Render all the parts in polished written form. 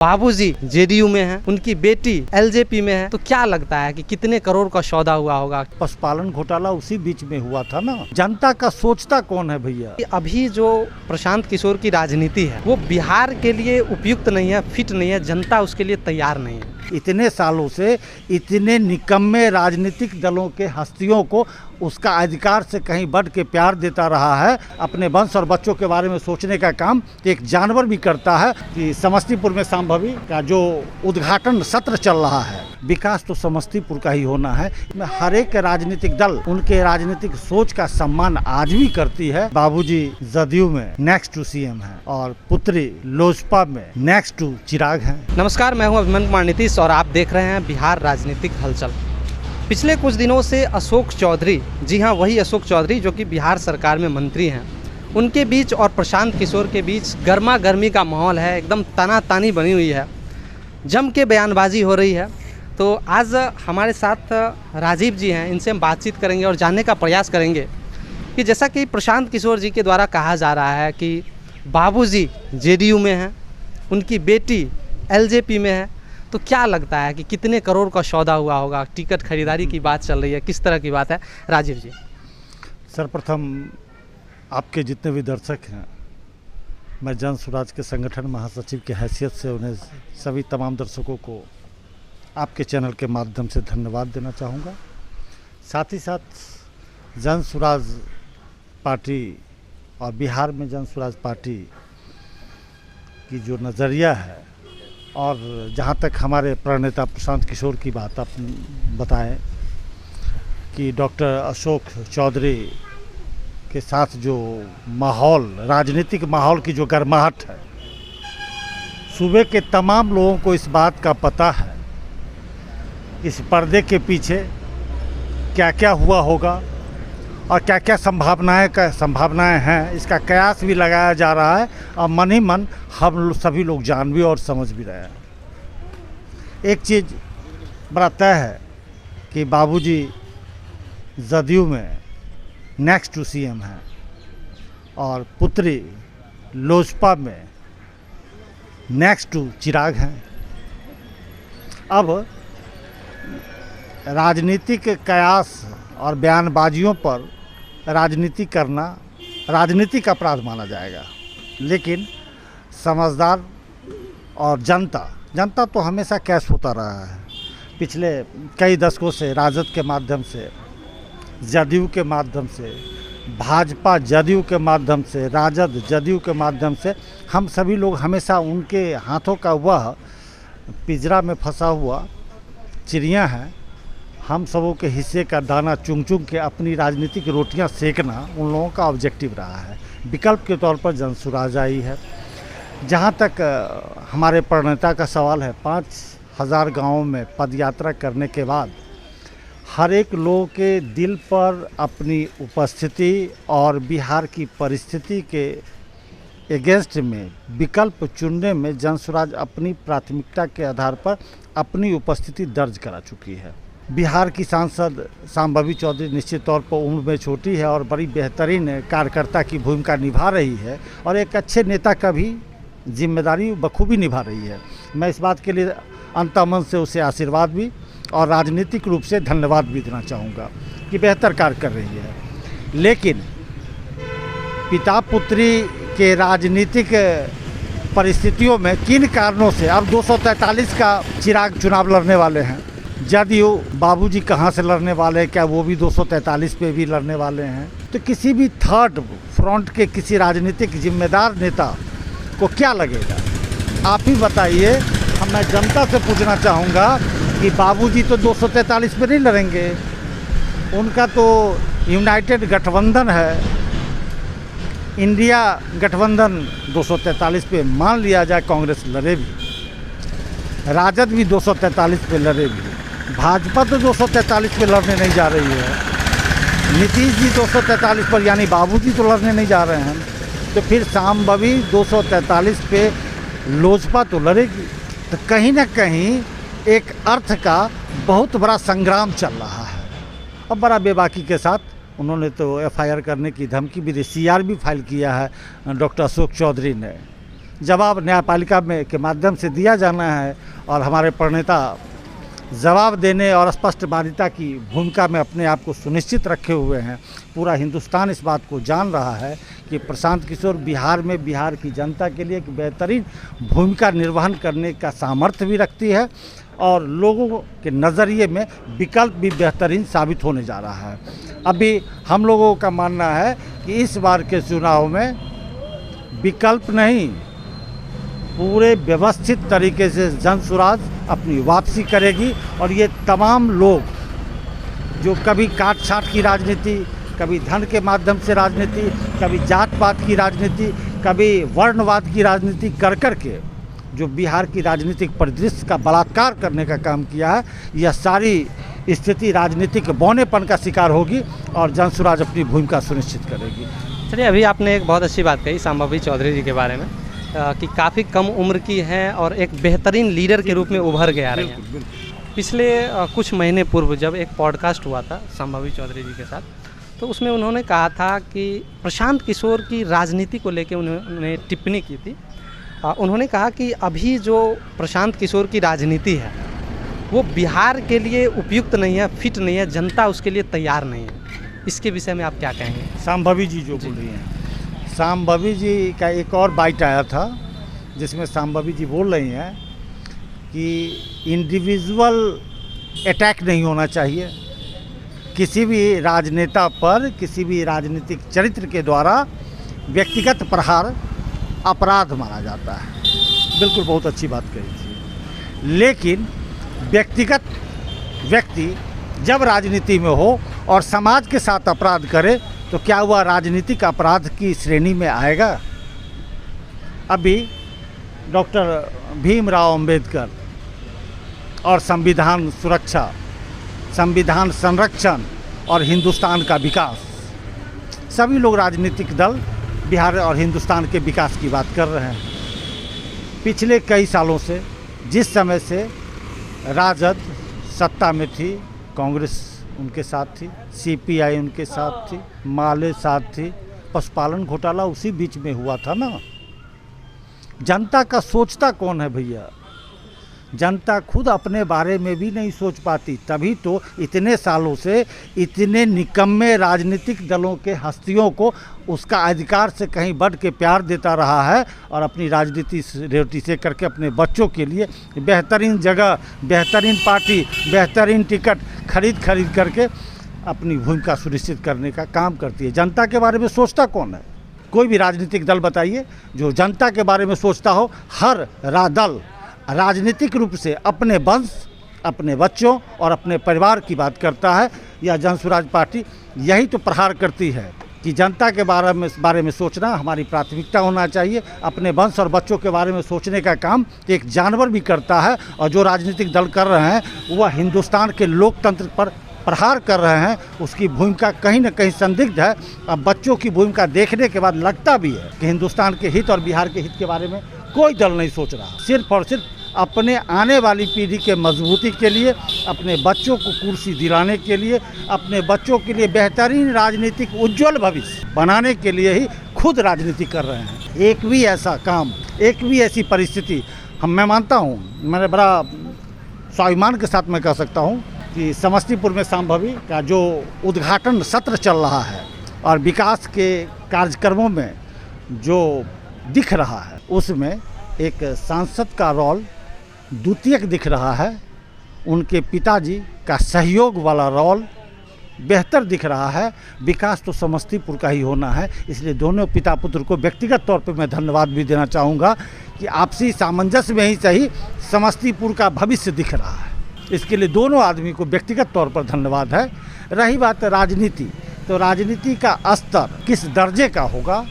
बाबूजी जेडीयू में हैं, उनकी बेटी एलजेपी में है, तो क्या लगता है कि कितने करोड़ का सौदा हुआ होगा? पशुपालन घोटाला उसी बीच में हुआ था ना। जनता का सोचता कौन है भैया? अभी जो प्रशांत किशोर की राजनीति है वो बिहार के लिए उपयुक्त नहीं है, फिट नहीं है, जनता उसके लिए तैयार नहीं है। इतने सालों से इतने निकम्मे राजनीतिक दलों के हस्तियों को उसका अधिकार से कहीं बढ़ के प्यार देता रहा है। अपने वंश और बच्चों के बारे में सोचने का काम एक जानवर भी करता है। कि समस्तीपुर में संभवी का जो उद्घाटन सत्र चल रहा है, विकास तो समस्तीपुर का ही होना है। हर एक राजनीतिक दल उनके राजनीतिक सोच का सम्मान आज भी करती है। बाबूजी जदयू में नेक्स्ट टू सीएम है और पुत्री लोजपा में नेक्स्ट टू चिराग है। नमस्कार, मैं हूं अभिमन्यु कुमार नीतीश और आप देख रहे हैं बिहार राजनीतिक हलचल। पिछले कुछ दिनों से अशोक चौधरी, जी हाँ वही अशोक चौधरी जो कि बिहार सरकार में मंत्री हैं, उनके बीच और प्रशांत किशोर के बीच गर्मा गर्मी का माहौल है। एकदम तानातानी बनी हुई है, जम के बयानबाजी हो रही है। तो आज हमारे साथ राजीव जी हैं, इनसे हम बातचीत करेंगे और जानने का प्रयास करेंगे कि जैसा कि प्रशांत किशोर जी के द्वारा कहा जा रहा है कि बाबूजी जेडीयू में हैं, उनकी बेटी एलजेपी में है, तो क्या लगता है कि कितने करोड़ का सौदा हुआ होगा? टिकट खरीदारी की बात चल रही है, किस तरह की बात है राजीव जी? सर्वप्रथम आपके जितने भी दर्शक हैं, मैं जन स्वराज के संगठन महासचिव की हैसियत से उन्हें सभी तमाम दर्शकों को आपके चैनल के माध्यम से धन्यवाद देना चाहूँगा। साथ ही साथ जन स्वराज पार्टी और बिहार में जन स्वराज पार्टी की जो नज़रिया है और जहाँ तक हमारे प्रणेता प्रशांत किशोर की बात आप बताएं कि डॉक्टर अशोक चौधरी के साथ जो माहौल, राजनीतिक माहौल की जो गर्माहट है, सूबे के तमाम लोगों को इस बात का पता है इस पर्दे के पीछे क्या क्या हुआ होगा और क्या क्या संभावनाएं हैं। इसका कयास भी लगाया जा रहा है और मन ही मन हम सभी लोग जान भी और समझ भी रहे हैं। एक चीज़ बड़ा तय है कि बाबूजी जदयू में नेक्स्ट टू सीएम है और पुत्री लोजपा में नेक्स्ट टू चिराग हैं। अब राजनीतिक कयास और बयानबाजियों पर राजनीति करना राजनीतिक अपराध माना जाएगा, लेकिन समझदार और जनता तो हमेशा कैश होता रहा है। पिछले कई दशकों से राजद के माध्यम से, जदयू के माध्यम से, भाजपा जदयू के माध्यम से, राजद जदयू के माध्यम से हम सभी लोग हमेशा उनके हाथों का वह पिंजरा में फंसा हुआ चिड़िया है। हम सबों के हिस्से का दाना चुंग चुंग के अपनी राजनीतिक रोटियां सेकना उन लोगों का ऑब्जेक्टिव रहा है। विकल्प के तौर पर जन स्वराज आई है। जहां तक हमारे प्रणेता का सवाल है, 5000 गाँवों में पदयात्रा करने के बाद हर एक लोगों के दिल पर अपनी उपस्थिति और बिहार की परिस्थिति के एगेंस्ट में विकल्प चुनने में जन स्वराज अपनी प्राथमिकता के आधार पर अपनी उपस्थिति दर्ज करा चुकी है। बिहार की सांसद संभवी चौधरी निश्चित तौर पर उम्र में छोटी है और बड़ी बेहतरीन कार्यकर्ता की भूमिका निभा रही है और एक अच्छे नेता का भी जिम्मेदारी बखूबी निभा रही है। मैं इस बात के लिए अंतर्मन से उसे आशीर्वाद भी और राजनीतिक रूप से धन्यवाद भी देना चाहूँगा कि बेहतर कार्य कर रही है। लेकिन पिता पुत्री के राजनीतिक परिस्थितियों में किन कारणों से अब 243 का चिराग चुनाव लड़ने वाले हैं। जदयू बाबूजी कहाँ से लड़ने वाले हैं, क्या वो भी 243 पे भी लड़ने वाले हैं? तो किसी भी थर्ड फ्रंट के किसी राजनीतिक जिम्मेदार नेता को क्या लगेगा, आप ही बताइए। मैं जनता से पूछना चाहूँगा कि बाबूजी तो 243 पे नहीं लड़ेंगे, उनका तो यूनाइटेड गठबंधन है, इंडिया गठबंधन 243 पे मान लिया जाए कांग्रेस लड़े भी, राजद भी 243 पे लड़े भी, भाजपा तो 243 पे लड़ने नहीं जा रही है, नीतीश जी 243 पर यानी बाबूजी तो लड़ने नहीं जा रहे हैं, तो फिर संभवी 243 पे लोजपा तो लड़ेगी। तो कहीं ना कहीं एक अर्थ का बहुत बड़ा संग्राम चल रहा है और बड़ा बेबाकी के साथ उन्होंने तो एफआईआर करने की धमकी भी दी, सीआर भी फाइल किया है डॉक्टर अशोक चौधरी ने जवाब न्यायपालिका में के माध्यम से दिया जाना है और हमारे प्रणेता जवाब देने और स्पष्टवादिता की भूमिका में अपने आप को सुनिश्चित रखे हुए हैं। पूरा हिंदुस्तान इस बात को जान रहा है कि प्रशांत किशोर बिहार में बिहार की जनता के लिए एक बेहतरीन भूमिका निर्वहन करने का सामर्थ्य भी रखती है और लोगों के नज़रिए में विकल्प भी बेहतरीन साबित होने जा रहा है। अभी हम लोगों का मानना है कि इस बार के चुनाव में विकल्प नहीं, पूरे व्यवस्थित तरीके से जनसुराज अपनी वापसी करेगी और ये तमाम लोग जो कभी काट छाट की राजनीति, कभी धन के माध्यम से राजनीति, कभी जात पात की राजनीति, कभी वर्णवाद की राजनीति कर के जो बिहार की राजनीतिक परिदृश्य का बलात्कार करने का काम किया है, यह सारी स्थिति राजनीतिक बौनेपन का शिकार होगी और जनसुराज अपनी भूमिका सुनिश्चित करेगी। चलिए, अभी आपने एक बहुत अच्छी बात कही सांभवी चौधरी जी के बारे में कि काफ़ी कम उम्र की हैं और एक बेहतरीन लीडर के रूप में उभर के आ रही हैं। पिछले कुछ महीने पूर्व जब एक पॉडकास्ट हुआ था सांभवी चौधरी जी के साथ, तो उसमें उन्होंने कहा था कि प्रशांत किशोर की राजनीति को लेकर उन्होंने टिप्पणी की थी। उन्होंने कहा कि अभी जो प्रशांत किशोर की राजनीति है वो बिहार के लिए उपयुक्त नहीं है, फिट नहीं है, जनता उसके लिए तैयार नहीं है। इसके विषय में आप क्या कहेंगे? सांभवी जी जो बोल रही हैं, सांभवी जी का एक और बाइट आया था जिसमें सांभवी जी बोल रही हैं कि इंडिविजुअल अटैक नहीं होना चाहिए, किसी भी राजनेता पर, किसी भी राजनीतिक चरित्र के द्वारा व्यक्तिगत प्रहार अपराध माना जाता है। बिल्कुल बहुत अच्छी बात कही थी। लेकिन व्यक्तिगत व्यक्ति जब राजनीति में हो और समाज के साथ अपराध करे तो क्या हुआ, राजनीतिक अपराध की श्रेणी में आएगा? अभी डॉक्टर भीमराव अंबेडकर और संविधान सुरक्षा, संविधान संरक्षण और हिंदुस्तान का विकास, सभी लोग राजनीतिक दल बिहार और हिंदुस्तान के विकास की बात कर रहे हैं। पिछले कई सालों से, जिस समय से राजद सत्ता में थी, कांग्रेस उनके साथ थी, सीपीआई उनके साथ थी, माले साथ थी, पशुपालन घोटाला उसी बीच में हुआ था ना। जनता का सोचता कौन है भैया? जनता खुद अपने बारे में भी नहीं सोच पाती, तभी तो इतने सालों से इतने निकम्मे राजनीतिक दलों के हस्तियों को उसका अधिकार से कहीं बढ़ के प्यार देता रहा है और अपनी राजनीति रेवटी से करके अपने बच्चों के लिए बेहतरीन जगह, बेहतरीन पार्टी, बेहतरीन टिकट खरीद करके अपनी भूमिका सुनिश्चित करने का काम करती है। जनता के बारे में सोचता कौन है? कोई भी राजनीतिक दल बताइए जो जनता के बारे में सोचता हो। हर दल राजनीतिक रूप से अपने वंश, अपने बच्चों और अपने परिवार की बात करता है। यह जनसुराज पार्टी यही तो प्रहार करती है कि जनता के बारे में सोचना हमारी प्राथमिकता होना चाहिए। अपने वंश और बच्चों के बारे में सोचने का काम एक जानवर भी करता है और जो राजनीतिक दल कर रहे हैं वह हिंदुस्तान के लोकतंत्र पर प्रहार कर रहे हैं। उसकी भूमिका कहीं न कहीं संदिग्ध है। अब बच्चों की भूमिका देखने के बाद लगता भी है कि हिंदुस्तान के हित और बिहार के हित के बारे में कोई दल नहीं सोच रहा। सिर्फ और सिर्फ अपने आने वाली पीढ़ी के मजबूती के लिए, अपने बच्चों को कुर्सी दिलाने के लिए, अपने बच्चों के लिए बेहतरीन राजनीतिक उज्जवल भविष्य बनाने के लिए ही खुद राजनीति कर रहे हैं। एक भी ऐसा काम, एक भी ऐसी परिस्थिति मैं मानता हूँ, मैंने बड़ा स्वाभिमान के साथ मैं कह सकता हूँ कि समस्तीपुर में सांभवी का जो उद्घाटन सत्र चल रहा है और विकास के कार्यक्रमों में जो दिख रहा है उसमें एक सांसद का रोल द्वितीयक दिख रहा है। उनके पिताजी का सहयोग वाला रोल बेहतर दिख रहा है। विकास तो समस्तीपुर का ही होना है, इसलिए दोनों पिता पुत्र को व्यक्तिगत तौर पे मैं धन्यवाद भी देना चाहूँगा कि आपसी सामंजस्य में ही सही समस्तीपुर का भविष्य दिख रहा है। इसके लिए दोनों आदमी को व्यक्तिगत तौर पर धन्यवाद है। रही बात राजनीति, तो राजनीति का स्तर किस दर्जे का होगा,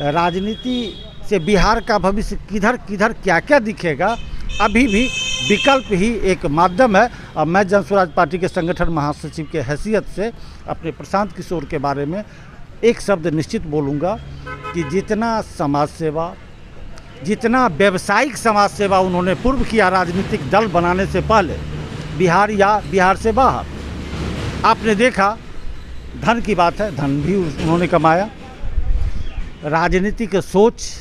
राजनीति से बिहार का भविष्य किधर किधर क्या क्या दिखेगा, अभी भी विकल्प ही एक माध्यम है। और मैं जनसुराज पार्टी के संगठन महासचिव के हैसियत से अपने प्रशांत किशोर के बारे में एक शब्द निश्चित बोलूँगा कि जितना समाज सेवा, जितना व्यावसायिक समाज सेवा उन्होंने पूर्व किया राजनीतिक दल बनाने से पहले, बिहार या बिहार से बाहर, आपने देखा धन की बात है, धन भी उन्होंने कमाया। राजनीतिक सोच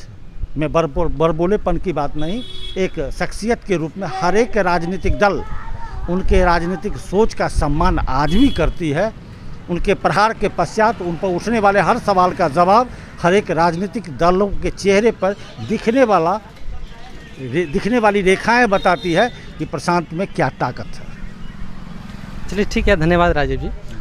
में बरबोलेपन की बात नहीं, एक शख्सियत के रूप में हर एक राजनीतिक दल उनके राजनीतिक सोच का सम्मान आज भी करती है। उनके प्रहार के पश्चात उन पर उठने वाले हर सवाल का जवाब हर एक राजनीतिक दलों के चेहरे पर दिखने वाली रेखाएं बताती है कि प्रशांत में क्या ताकत है। चलिए ठीक है, धन्यवाद राजीव जी।